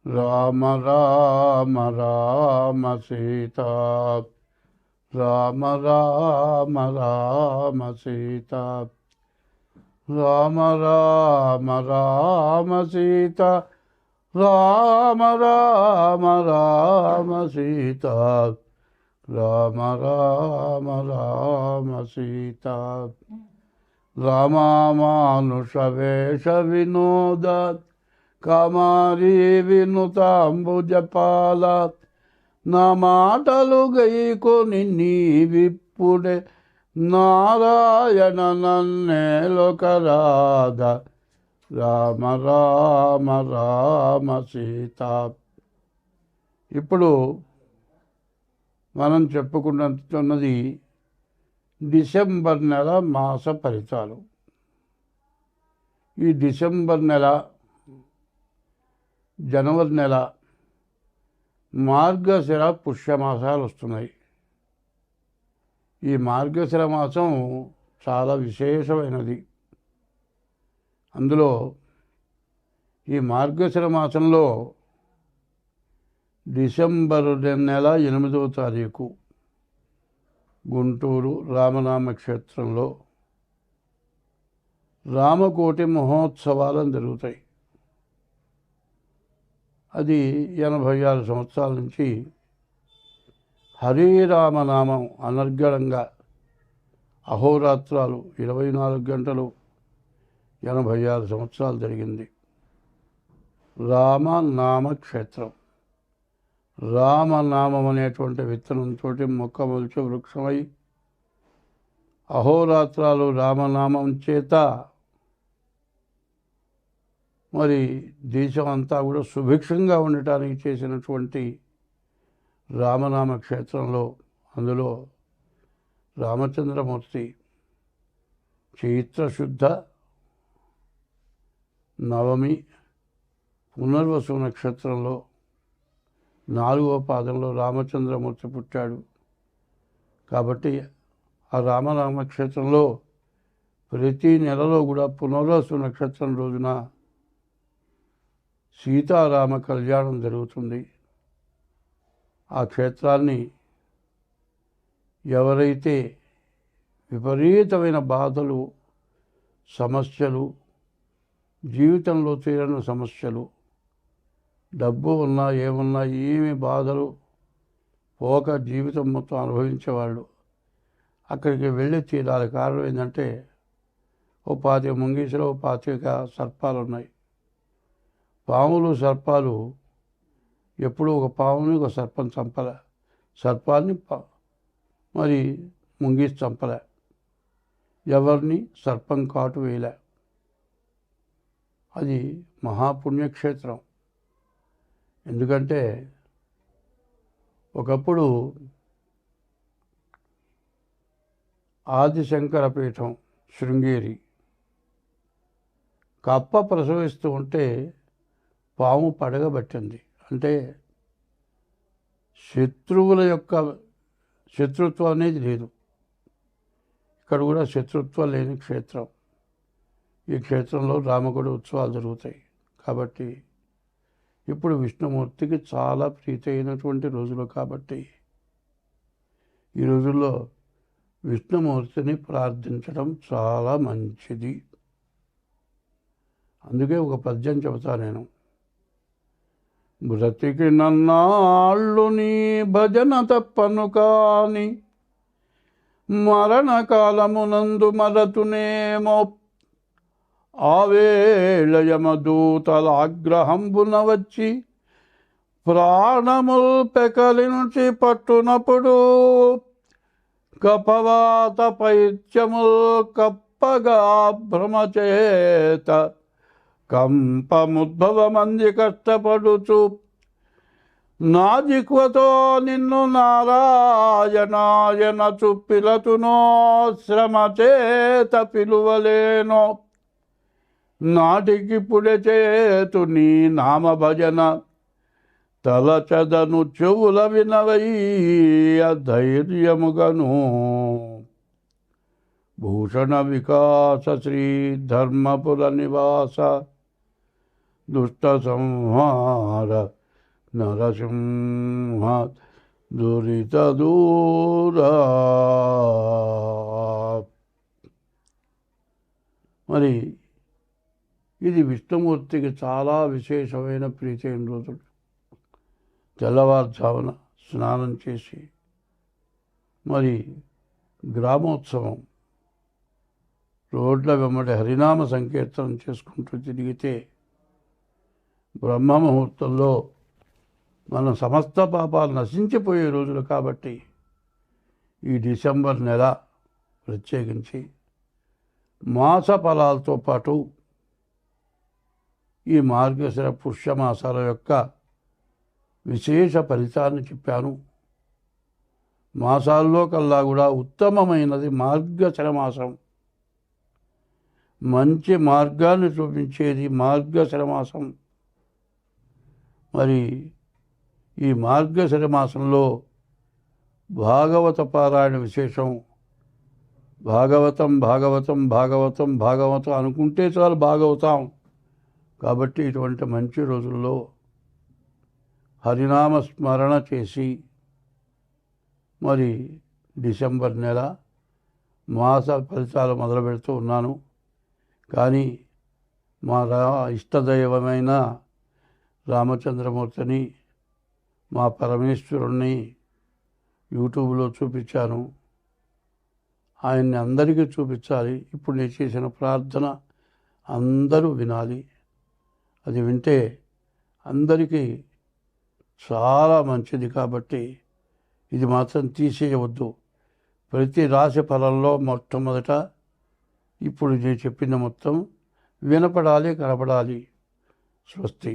రామ రామ రామ సీత రామ రామ రామ సీత రామ రామ రామ సీత రామ రామ రామ సీత రామ రామ రామ సీత రామానుష వేష వినోద కమారీ వినుతాంబుజపాల నా మాటలు గైకొని నీవిప్పుడే నారాయణ నన్నేలొకరాధ రామ రామ రామ సీత. ఇప్పుడు మనం చెప్పుకుంటున్నది డిసెంబర్ నెల మాస ఫలితాలు. ఈ డిసెంబర్ నెల, జనవరి నెల, మార్గశిర పుష్యమాసాలు వస్తున్నాయి. ఈ మార్గశిర మాసం చాలా విశేషమైనది. అందులో ఈ మార్గశిర మాసంలో డిసెంబరు నెల 8వ తారీఖు గుంటూరు రామనామ క్షేత్రంలో రామకోటి మహోత్సవాలను జరుగుతాయి. అది 86 సంవత్సరాల నుంచి హరిరామనామం అనర్గళంగా అహోరాత్రాలు 24 గంటలు 86 సంవత్సరాలు జరిగింది. రామనామ క్షేత్రం. రామనామం అనేటువంటి విత్తనంతో మొక్క మొలిచి వృక్షమై అహోరాత్రాలు రామనామం చేత మరి దేశం అంతా కూడా సుభిక్షంగా ఉండటానికి చేసినటువంటి రామనామ క్షేత్రంలో, అందులో రామచంద్రమూర్తి చైత్రశుద్ధ నవమి పునర్వసు నక్షత్రంలో 4వ పాదంలో రామచంద్రమూర్తి పుట్టాడు. కాబట్టి ఆ రామనామ క్షేత్రంలో ప్రతి నెలలో కూడా పునర్వసు నక్షత్రం రోజున సీతారామ కళ్యాణం జరుగుతుంది. ఆ క్షేత్రాన్ని ఎవరైతే విపరీతమైన బాధలు, సమస్యలు, జీవితంలో తీరని సమస్యలు, డబ్బు ఉన్నా ఏమున్నా ఏమి బాధలు పోక జీవితం మొత్తం అనుభవించేవాళ్ళు అక్కడికి వెళ్ళి తీరాలి. కారణం ఏంటంటే ఓ 25 ముంగీసులో 25 సర్పాలు ఉన్నాయి. పాములు, సర్పాలు ఎప్పుడూ ఒక పాముని ఒక సర్పం చంపలే, సర్పాన్ని మరి ముంగీసి చంపలే, ఎవరిని సర్పం కాటు వేయలే. అది మహాపుణ్యక్షేత్రం. ఎందుకంటే ఒకప్పుడు ఆదిశంకర పీఠం శృంగేరి కప్ప ప్రసవిస్తూ ఉంటే పాము పడగబట్టింది. అంటే శత్రువుల యొక్క శత్రుత్వం అనేది లేదు. ఇక్కడ కూడా శత్రుత్వం లేని క్షేత్రం. ఈ క్షేత్రంలో రామగుడి ఉత్సవాలు జరుగుతాయి. కాబట్టి ఇప్పుడు విష్ణుమూర్తికి చాలా ప్రీతి అయినటువంటి రోజులు. కాబట్టి ఈ రోజుల్లో విష్ణుమూర్తిని ప్రార్థించడం చాలా మంచిది. అందుకే ఒక పద్యం చెబుతా నేను. బ్రతికి నన్నాళ్ళు నీ భజన తప్పను కాని మరణకాలమునందు మరతునేమో ఆవేళ యమదూతల ఆగ్రహంబున వచ్చి ప్రాణముల్ పెకలించి పట్టునప్పుడు కపవాత పైత్యముల్ కప్పగా భ్రమచేత కంపముద్భవమంది కష్టపడుచు నా జిక్వతో నిన్ను నారాయణాయనచు పిలతునో శ్రమ చేత పిలువలేనో నాటికిప్పుడే చేతు నీ నామ భజన తలచదను చెవుల వినవయ్య ధైర్యముగను. భూషణ వికాస శ్రీ ధర్మపుర నివాస దుష్ట సంహార నరసింహ దురిత దూరా. మరి ఇది విష్ణుమూర్తికి చాలా విశేషమైన ప్రీతైన రోజులు. తెల్లవారుజామున స్నానం చేసి మరి గ్రామోత్సవం రోడ్ల వెంబడి హరినామ సంకీర్తనం చేసుకుంటూ తిరిగితే బ్రహ్మ ముహూర్తంలో మన సమస్త పాపాలు నశించిపోయే రోజులు కాబట్టి ఈ డిసెంబర్ నెల ప్రత్యేకించి మాస ఫలాలతో పాటు ఈ మార్గశిర పుష్యమాసాల యొక్క విశేష ఫలితాన్ని చెప్పాను. మాసాల్లో కల్లా కూడా ఉత్తమమైనది మార్గశిర మాసం. మంచి మార్గాన్ని చూపించేది మార్గశిర మాసం. మరి ఈ మార్గశిర మాసంలో భాగవత పారాయణ విశేషం. భాగవతం భాగవతం భాగవతం భాగవతం అనుకుంటే చాలు భాగవతాం. కాబట్టి ఇటువంటి మంచి రోజుల్లో హరినామ స్మరణ చేసి మరి డిసెంబర్ నెల మాస ఫలితాలు మొదలు పెడుతూ ఉన్నాను. కానీ మా ఇష్టదైవమైన రామచంద్రమూర్తిని, మా పరమేశ్వరుణ్ణి యూట్యూబ్లో చూపించాను. ఆయన్ని అందరికీ చూపించాలి. ఇప్పుడు నేను చేసిన ప్రార్థన అందరూ వినాలి. అది వింటే అందరికీ చాలా మంచిది. కాబట్టి ఇది మాత్రం తీసేయవద్దు. ప్రతి రాశి ఫలంలో మొట్టమొదట ఇప్పుడు నేను చెప్పిన మొత్తం వినపడాలి, కనపడాలి. స్వస్తి.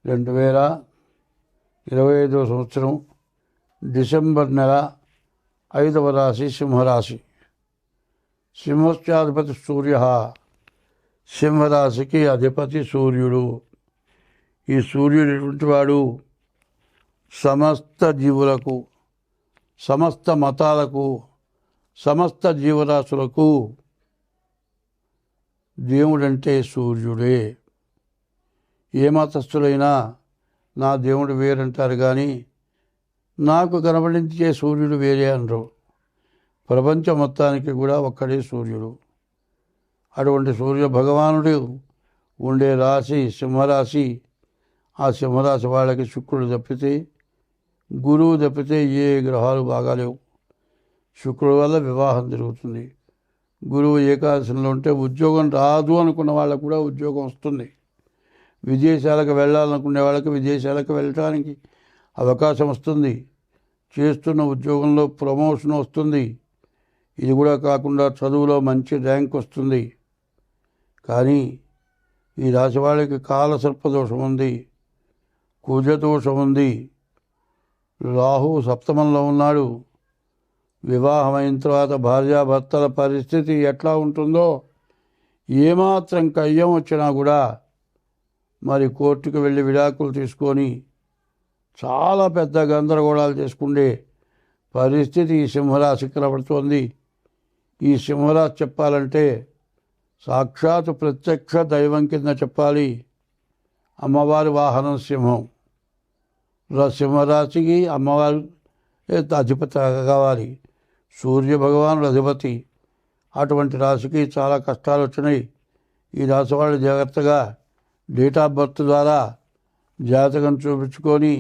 2025 సంవత్సరం డిసెంబర్ నెల 5వ రాశి సింహరాశి. సింహస్యాధిపతి సూర్య. సింహరాశికి అధిపతి సూర్యుడు. ఈ సూర్యుడు ఎటువంటి వాడు? సమస్త జీవులకు, సమస్త మతాలకు, సమస్త జీవరాశులకు దేవుడంటే సూర్యుడే. ఏ మతస్థులైనా నా దేవుడు వేరంటారు, కానీ నాకు కనబడించే సూర్యుడు వేరే అనరు. ప్రపంచం మొత్తానికి కూడా ఒక్కడే సూర్యుడు. అటువంటి సూర్య భగవానుడు ఉండే రాశి సింహరాశి. ఆ సింహరాశి వాళ్ళకి శుక్రుడు తప్పితే, గురువు తప్పితే ఏ గ్రహాలు బాగాలేవు. శుక్రుడు వల్ల వివాహం జరుగుతుంది. గురువు ఏకాదశంలో ఉంటే ఉద్యోగం రాదు అనుకున్న వాళ్ళకు కూడా ఉద్యోగం వస్తుంది. విదేశాలకు వెళ్ళాలనుకునే వాళ్ళకి విదేశాలకు వెళ్ళటానికి అవకాశం వస్తుంది. చేస్తున్న ఉద్యోగంలో ప్రమోషన్ వస్తుంది. ఇది కూడా కాకుండా చదువులో మంచి ర్యాంక్ వస్తుంది. కానీ ఈ రాశి వాళ్ళకి కాలసర్పదోషం ఉంది, కుజదోషం ఉంది, రాహు సప్తమంలో ఉన్నాడు. వివాహం అయిన తర్వాత భార్యాభర్తల పరిస్థితి ఎట్లా ఉంటుందో, ఏమాత్రం కయ్యం వచ్చినా కూడా మరి కోర్టుకు వెళ్ళి విడాకులు తీసుకొని చాలా పెద్ద గందరగోళాలు చేసుకుండే పరిస్థితి ఈ సింహరాశికి కనబడుతోంది. ఈ సింహరాశి చెప్పాలంటే సాక్షాత్ ప్రత్యక్ష దైవం కింద చెప్పాలి. అమ్మవారి వాహనం సింహం. సింహరాశికి అమ్మవారు అధిపతి కావాలి. సూర్య భగవానుడు అధిపతి. అటువంటి రాశికి చాలా కష్టాలు వచ్చినాయి. ఈ రాశి వాళ్ళు జాగ్రత్తగా డేట్ ఆఫ్ బర్త్ ద్వారా జాతకం చూపించుకొని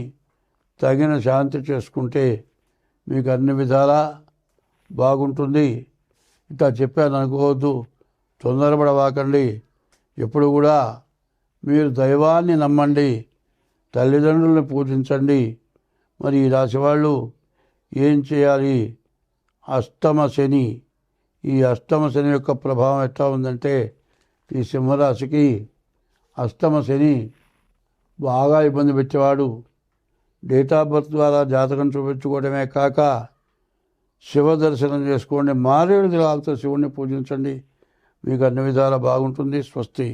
తగిన శాంతి చేసుకుంటే మీకు అన్ని విధాలా బాగుంటుంది. ఇట్లా చెప్పాను అనుకోవద్దు, తొందరపడవాకండి. ఎప్పుడు కూడా మీరు దైవాన్ని నమ్మండి, తల్లిదండ్రులను పూజించండి. మరి ఈ రాశి వాళ్ళు ఏం చేయాలి? అష్టమ శని. ఈ అష్టమ శని యొక్క ప్రభావం ఎట్లా ఉందంటే, ఈ సింహరాశికి అష్టమ శని బాగా ఇబ్బంది పెట్టేవాడు. డేట్ ఆఫ్ బర్త్ ద్వారా జాతకం చూపించుకోవడమే కాక శివ దర్శనం చేసుకోండి. మారేడు దళాలతో శివుణ్ణి పూజించండి. మీకు అన్ని విధాలా బాగుంటుంది. స్వస్తి.